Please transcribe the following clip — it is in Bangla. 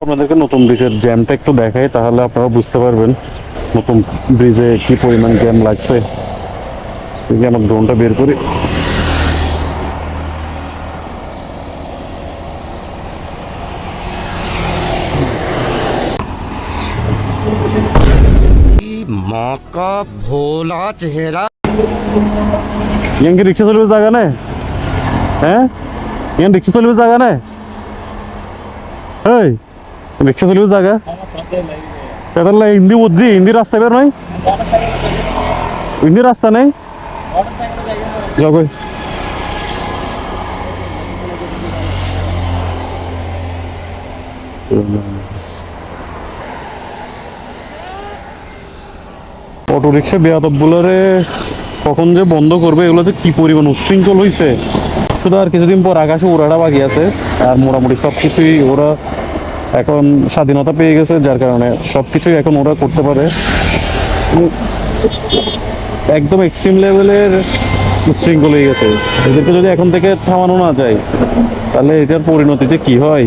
আপনাদেরকে নতুন ব্রিজের জ্যামটা একটু দেখাই, তাহলে আপনারা বুঝতে পারবেন নতুন ব্রিজে কি পরিমাণ জ্যাম লাগছে। আমার ড্রোনটা বের করি। माँ का भोला चेहरा। यहाँ की रिक्शा चलवे जागा ने हैं? यहाँ रिक्शा चलवे जागा ने এই রিক্সা চলবে জায়গা পেদার লাই হিন্দি বুদ্ধি হিন্দি রাস্তা বের নাই, হিন্দি রাস্তা নেই যাবে। অটো রিক্সা বেয়াদব বুলারে কখন যে বন্ধ করবে, এগুলো যে কি পরিমাণ উচ্ছৃঙ্খল হয়েছে। শুধু আর কিছুদিন পর আকাশে ওড়াটা বাকি আছে, আর মোটামুটি সব কিছুই ওরা এখন স্বাধীনতা পেয়ে গেছে, যার কারণে সব কিছুই এখন ওরা করতে পারে। একদম এক্সট্রিম লেভেলের উচ্ছৃঙ্খল হয়ে গেছে। এদেরকে যদি এখন থেকে থামানো না যায়, তাহলে এটার পরিণতি যে কি হয়।